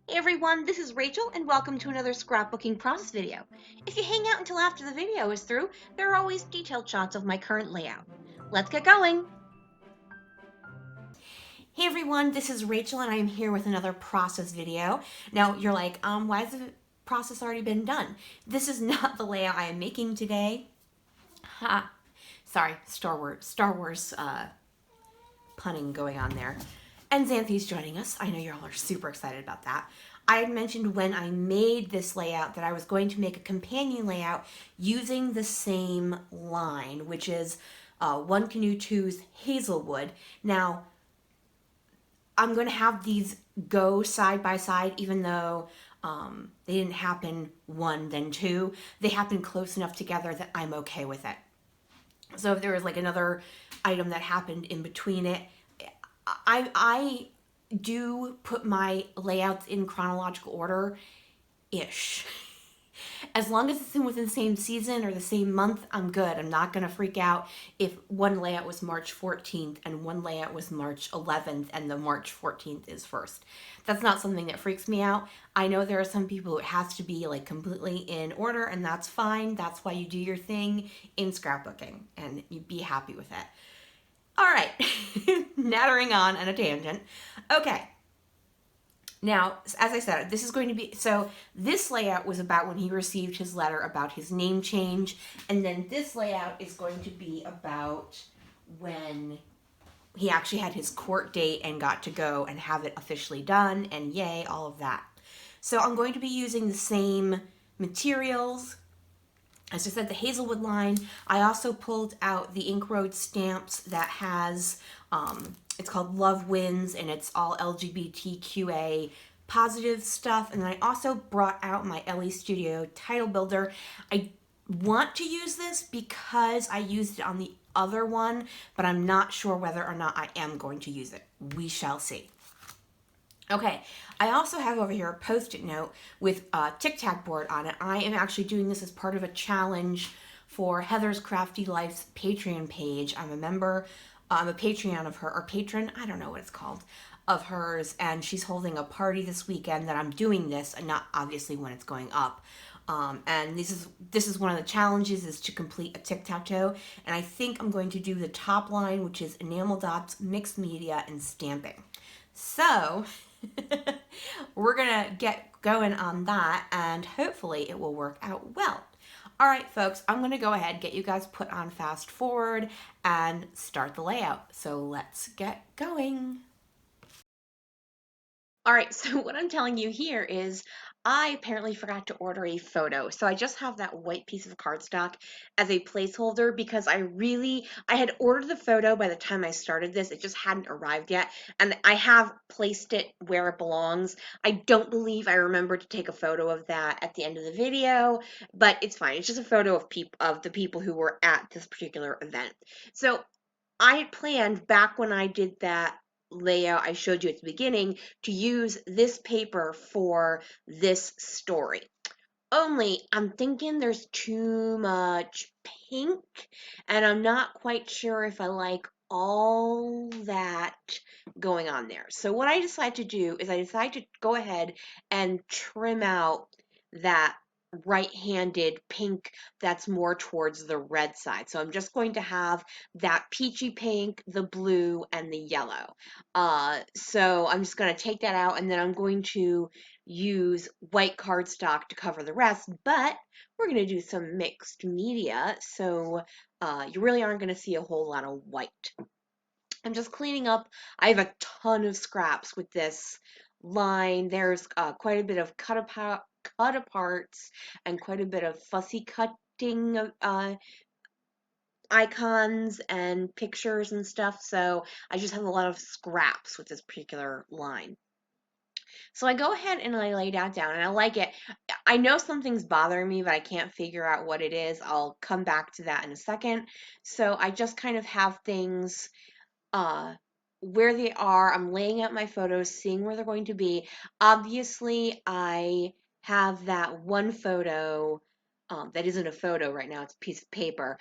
Hey everyone, this is Rachel and welcome to another scrapbooking process video. If you hang out until after the video is through, there are always detailed shots of my current layout. Let's get going! Hey everyone, this is Rachel and I am here with another process video. Now you're like, why has the process already been done? This is not the layout I am making today. Ha! Sorry, Star Wars punning going on there. And Xanthi's joining us. I know you all are super excited about that. I had mentioned when I made this layout that I was going to make a companion layout using the same line, which is One Canoe Two's Hazelwood. Now, I'm going to have these go side by side, even though they didn't happen one, then two. They happened close enough together that I'm okay with it. So if there was like another item that happened in between it, I do put my layouts in chronological order ish. As long as it's within the same season or the same month, I'm good. I'm not going to freak out if one layout was March 14th and one layout was March 11th and the March 14th is first. That's not something that freaks me out. I know there are some people who it has to be like completely in order, and that's fine. That's why you do your thing in scrapbooking and you be happy with it. All right, nattering on a tangent. Okay, now, as I said, this is going to be, so this layout was about when he received his letter about his name change, and then this layout is going to be about when he actually had his court date and got to go and have it officially done, and yay, all of that. So I'm going to be using the same materials. As I said, the Hazelwood line. I also pulled out the Ink Road stamps that has, it's called Love Wins, and it's all LGBTQA positive stuff. And then I also brought out my LE Studio title builder. I want to use this because I used it on the other one, but I'm not sure whether or not I am going to use it. We shall see. Okay, I also have over here a Post-it note with a Tic Tac board on it. I am actually doing this as part of a challenge for Heather's Crafty Life's Patreon page. I'm a member, I'm a Patreon of her, or patron, I don't know what it's called, of hers, and she's holding a party this weekend that I'm doing this, and not obviously when it's going up. And this is one of the challenges, is to complete a tic-tac-toe, and I think I'm going to do the top line, which is enamel dots, mixed media, and stamping. So we're gonna get going on that, and hopefully it will work out well. All right, folks, I'm gonna go ahead, get you guys put on fast forward and start the layout. So let's get going. All right, so what I'm telling you here is I apparently forgot to order a photo. So I just have that white piece of cardstock as a placeholder because I had ordered the photo by the time I started this. It just hadn't arrived yet. And I have placed it where it belongs. I don't believe I remembered to take a photo of that at the end of the video, but it's fine. It's just a photo of the people who were at this particular event. So I had planned back when I did that layout I showed you at the beginning to use this paper for this story. Only I'm thinking there's too much pink, and I'm not quite sure if I like all that going on there. So what I decided to do is I decided to go ahead and trim out that right-handed pink that's more towards the red side. So I'm just going to have that peachy pink, the blue, and the yellow. So I'm just going to take that out, and then I'm going to use white cardstock to cover the rest, but we're going to do some mixed media, so you really aren't going to see a whole lot of white. I'm just cleaning up. I have a ton of scraps with this line. There's quite a bit of cut aparts and quite a bit of fussy cutting icons and pictures and stuff, so I just have a lot of scraps with this particular line. So I go ahead and I lay that down and I like it. I know something's bothering me, but I can't figure out what it is. I'll come back to that in a second. So I just kind of have things uh, where they are. I'm laying out my photos, seeing where they're going to be. Obviously, I have that one photo that isn't a photo right now, it's a piece of paper.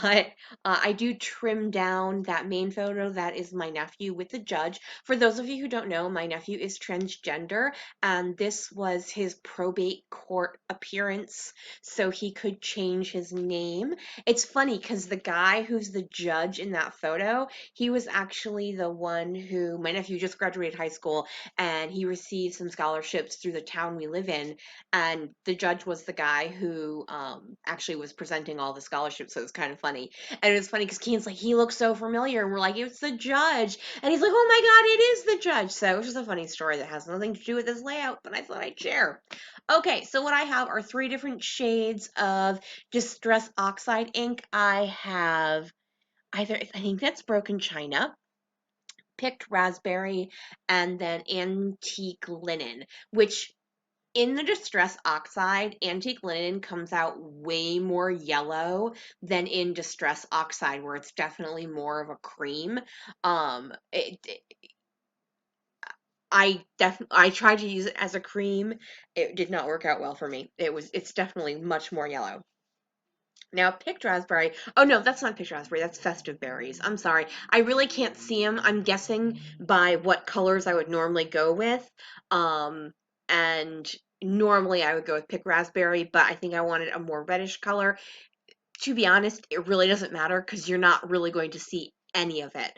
but I do trim down that main photo. That is my nephew with the judge. For those of you who don't know, my nephew is transgender, and this was his probate court appearance, so he could change his name. It's funny because the guy who's the judge in that photo, he was actually the one who, my nephew just graduated high school, and he received some scholarships through the town we live in, and the judge was the guy who actually was presenting all the scholarships, so it was kind of funny. And it was funny because Keen's like, he looks so familiar, and we're like, it's the judge, and he's like, oh my god, it is the judge. So it was just a funny story that has nothing to do with this layout, but I thought I'd share. Okay, so what I have are 3 different shades of Distress Oxide ink. I have either, I think that's Broken China, Picked Raspberry, and then Antique Linen, which in the Distress Oxide, Antique Linen comes out way more yellow than in Distress Oxide, where it's definitely more of a cream. Um, it, it- I tried to use it as a cream. It did not work out well for me. It's definitely much more yellow. Now, picked raspberry. Oh no, that's not picked raspberry. That's festive berries. I'm sorry. I really can't see them. I'm guessing by what colors I would normally go with. Um, and normally I would go with picked raspberry, but I think I wanted a more reddish color. To be honest, it really doesn't matter because you're not really going to see any of it,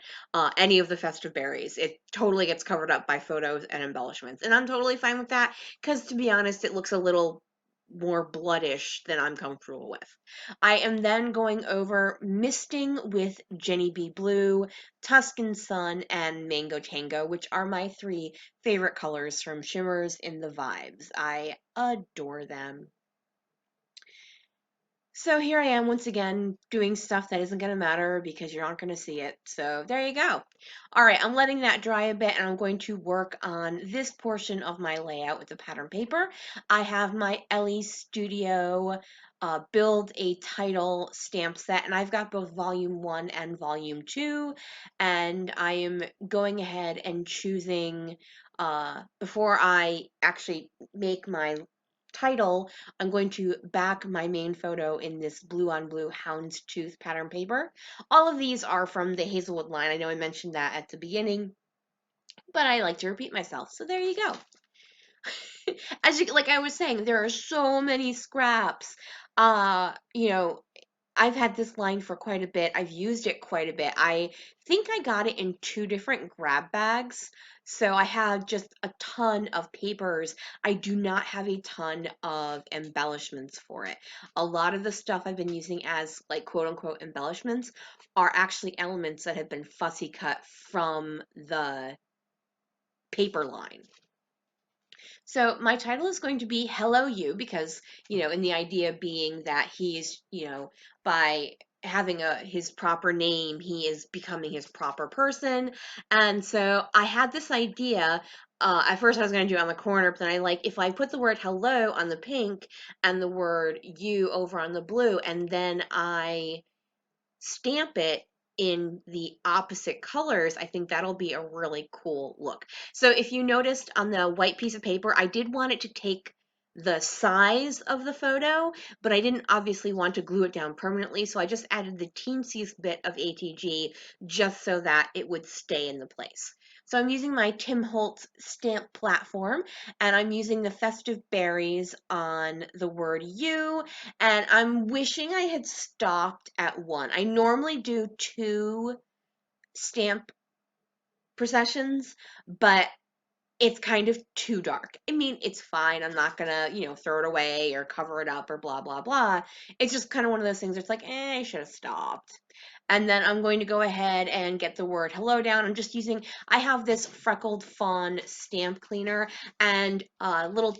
any of the festive berries. It totally gets covered up by photos and embellishments, and I'm totally fine with that because, to be honest, it looks a little more bloodish than I'm comfortable with. I am then going over misting with Jenny B. Blue, Tuscan Sun, and Mango Tango, which are my 3 favorite colors from Shimmers in the Vibes. I adore them. So here I am once again doing stuff that isn't going to matter because you're not going to see it. So there you go. All right, I'm letting that dry a bit and I'm going to work on this portion of my layout with the pattern paper. I have my Ellie Studio Build a Title stamp set, and I've got both volume 1 and volume 2, and I am going ahead and choosing before I actually make my title, I'm going to back my main photo in this blue on blue houndstooth pattern paper. All of these are from the Hazelwood line. I know I mentioned that at the beginning, but I like to repeat myself. So there you go. As you, like I was saying, there are so many scraps. You know, I've had this line for quite a bit. I've used it quite a bit. I think I got it in 2 different grab bags. So I have just a ton of papers. I do not have a ton of embellishments for it. A lot of the stuff I've been using as like quote unquote embellishments are actually elements that have been fussy cut from the paper line. So my title is going to be Hello You because, in the idea being that he's, by having his proper name, he is becoming his proper person. And so I had this idea. At first I was going to do it on the corner, but then I like if I put the word hello on the pink and the word you over on the blue, and then I stamp it in the opposite colors, I think that'll be a really cool look. So if you noticed on the white piece of paper, I did want it to take the size of the photo, but I didn't obviously want to glue it down permanently, so I just added the teensiest bit of ATG just so that it would stay in the place. So I'm using my Tim Holtz stamp platform, and I'm using the festive berries on the word you, and I'm wishing I had stopped at 1. I normally do 2 stamp processions, but it's kind of too dark. I mean, it's fine. I'm not gonna, throw it away or cover it up or blah, blah, blah. It's just kind of one of those things where it's like, I should have stopped. And then I'm going to go ahead and get the word hello down. I have this Freckled Fawn stamp cleaner, and a little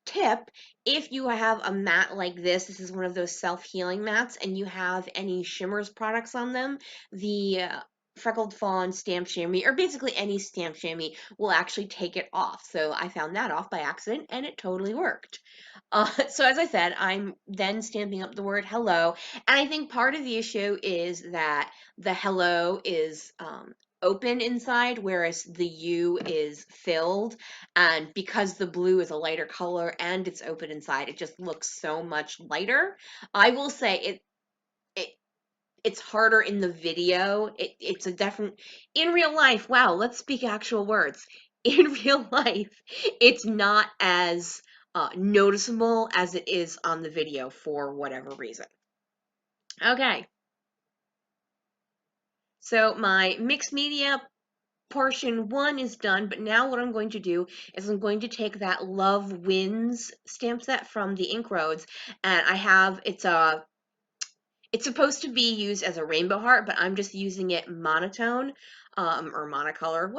tip, if you have a mat like this is one of those self-healing mats, and you have any Shimmers products on them, the Freckled Fawn stamp chamois, or basically any stamp chamois, will actually take it off. So I found that off by accident, and it totally worked. So as I said, I'm then stamping up the word hello, and I think part of the issue is that the hello is open inside, whereas the U is filled. And because the blue is a lighter color and it's open inside, it just looks so much lighter. I will say it it's harder in the video. It's a different, in real life, wow, let's speak actual words. In real life, it's not as noticeable as it is on the video for whatever reason. Okay. So my mixed media portion 1 is done, but now what I'm going to do is I'm going to take that Love Wins stamp set from the Ink Roads, and I have, it's supposed to be used as a rainbow heart, but I'm just using it monotone, or monocolor.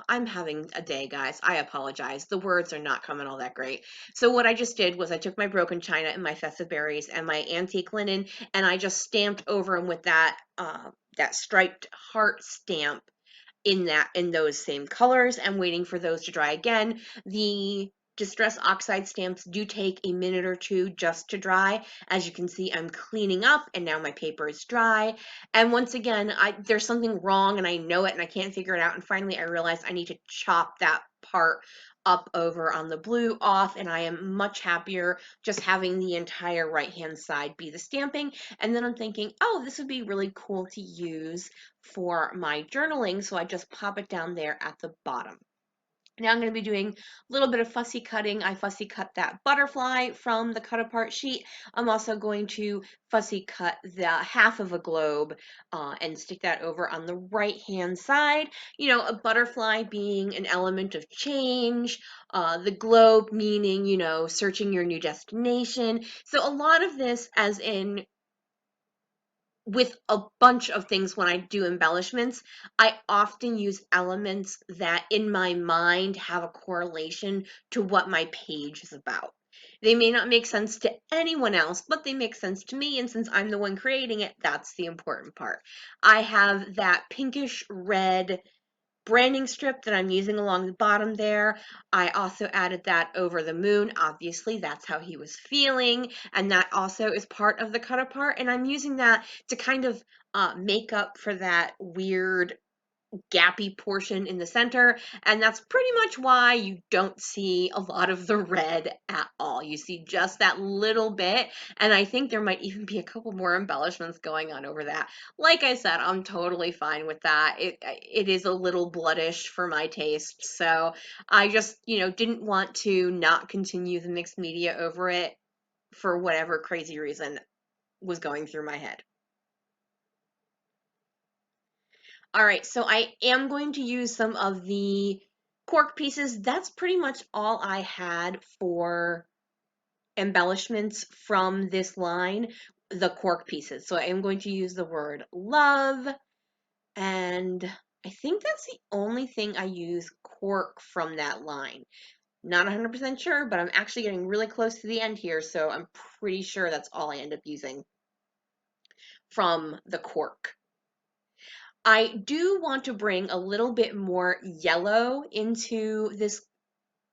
I'm having a day, guys. I apologize. The words are not coming all that great. So what I just did was I took my broken china and my festive berries and my antique linen, and I just stamped over them with that, that striped heart stamp in those same colors. I'm waiting for those to dry again. The Distress Oxide stamps do take a minute or two just to dry. As you can see, I'm cleaning up and now my paper is dry. And once again, there's something wrong and I know it and I can't figure it out. And finally, I realized I need to chop that part up over on the blue off, and I am much happier just having the entire right hand side be the stamping. And then I'm thinking, oh, this would be really cool to use for my journaling, so I just pop it down there at the bottom. Now I'm going to be doing a little bit of fussy cutting. I fussy cut that butterfly from the cut apart sheet. I'm also going to fussy cut the half of a globe and stick that over on the right hand side. You know, a butterfly being an element of change, the globe meaning, you know, searching your new destination. So a lot of this, as in with a bunch of things when I do embellishments, I often use elements that in my mind have a correlation to what my page is about. They may not make sense to anyone else, but they make sense to me, and since I'm the one creating it, that's the important part. I have that pinkish red branding strip that I'm using along the bottom there. I also added that over the moon. Obviously, that's how he was feeling, and that also is part of the cut apart, and I'm using that to kind of make up for that weird gappy portion in the center, and that's pretty much why you don't see a lot of the red at all. You see just that little bit, and I think there might even be a couple more embellishments going on over that. Like I said, I'm totally fine with that. It is a little bloodish for my taste, so I just, you know, didn't want to not continue the mixed media over it for whatever crazy reason was going through my head. All right, so I am going to use some of the cork pieces. That's pretty much all I had for embellishments from this line, the cork pieces. So I am going to use the word love, and I think that's the only thing I use cork from that line. Not 100% sure, but I'm actually getting really close to the end here, so I'm pretty sure that's all I end up using from the cork. I do want to bring a little bit more yellow into this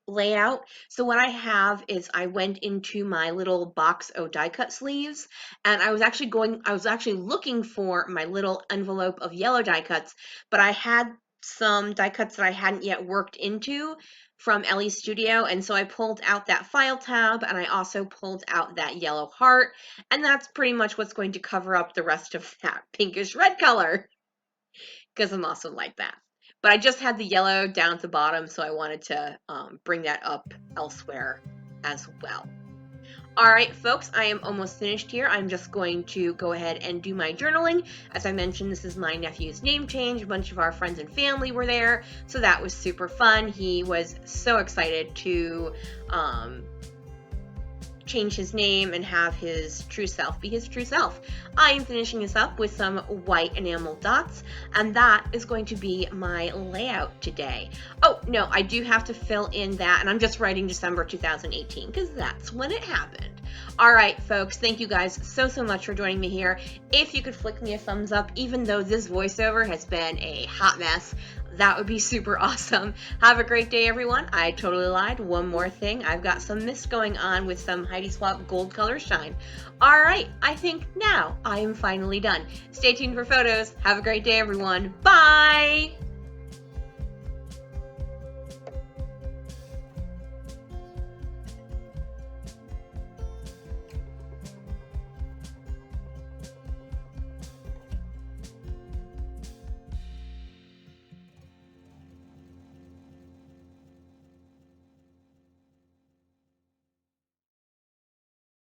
layout. So what I have is I went into my little box of die cut sleeves, and I was actually looking for my little envelope of yellow die cuts, but I had some die cuts that I hadn't yet worked into from Ellie's Studio, and so I pulled out that file tab, and I also pulled out that yellow heart, and that's pretty much what's going to cover up the rest of that pinkish red color, because I'm also like that. But I just had the yellow down at the bottom, so I wanted to bring that up elsewhere as well. All right, folks, I am almost finished here. I'm just going to go ahead and do my journaling. As I mentioned, this is my nephew's name change. A bunch of our friends and family were there, so that was super fun. He was so excited to change his name and have his true self be his true self. I am finishing this up with some white enamel dots, and that is going to be my layout today. Oh, no, I do have to fill in that, and I'm just writing December 2018 because that's when it happened. All right, folks, thank you guys so much for joining me here. If you could flick me a thumbs up, even though this voiceover has been a hot mess, that would be super awesome. Have a great day, everyone. I totally lied. One more thing. I've got some mist going on with some Heidi Swap gold color shine. All right, I think now I am finally done. Stay tuned for photos. Have a great day, everyone. Bye!